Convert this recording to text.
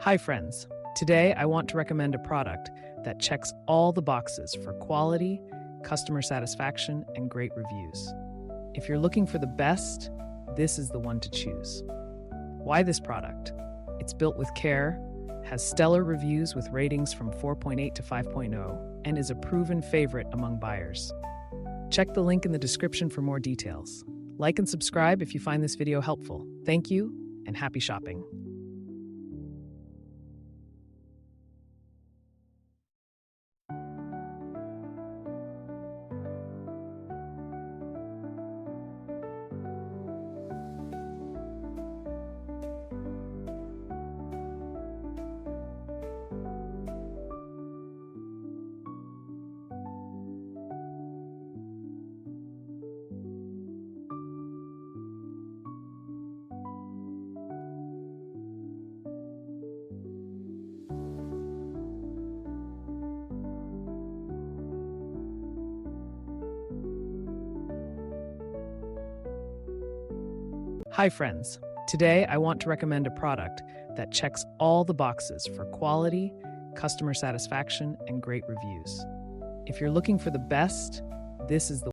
Hi friends, today I want to recommend a product that checks all the boxes for quality, customer satisfaction, and great reviews. If you're looking for the best, this is the one to choose. Why this product? It's built with care, has stellar reviews with ratings from 4.8 to 5.0, and is a proven favorite among buyers. Check the link in the description for more details. Like and subscribe if you find this video helpful. Thank you, and happy shopping. Hi friends, today I want to recommend a product that checks all the boxes for quality, customer satisfaction, and great reviews. If you're looking for the best, this is the